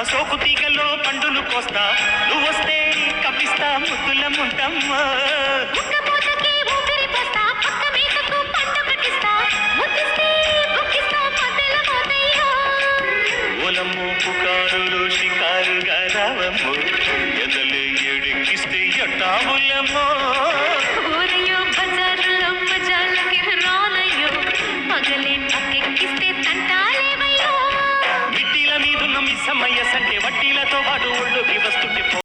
సోకు తీగలో పండులు కోస్తా నువ్వొస్తే కప్పిస్తా ముద్దుల ముంటమ్మా ఓలమ్ము పుకారులు షికారుగా రావమ్ము ఎదలు ఎడికిస్తే ఎట్టాములమ్మో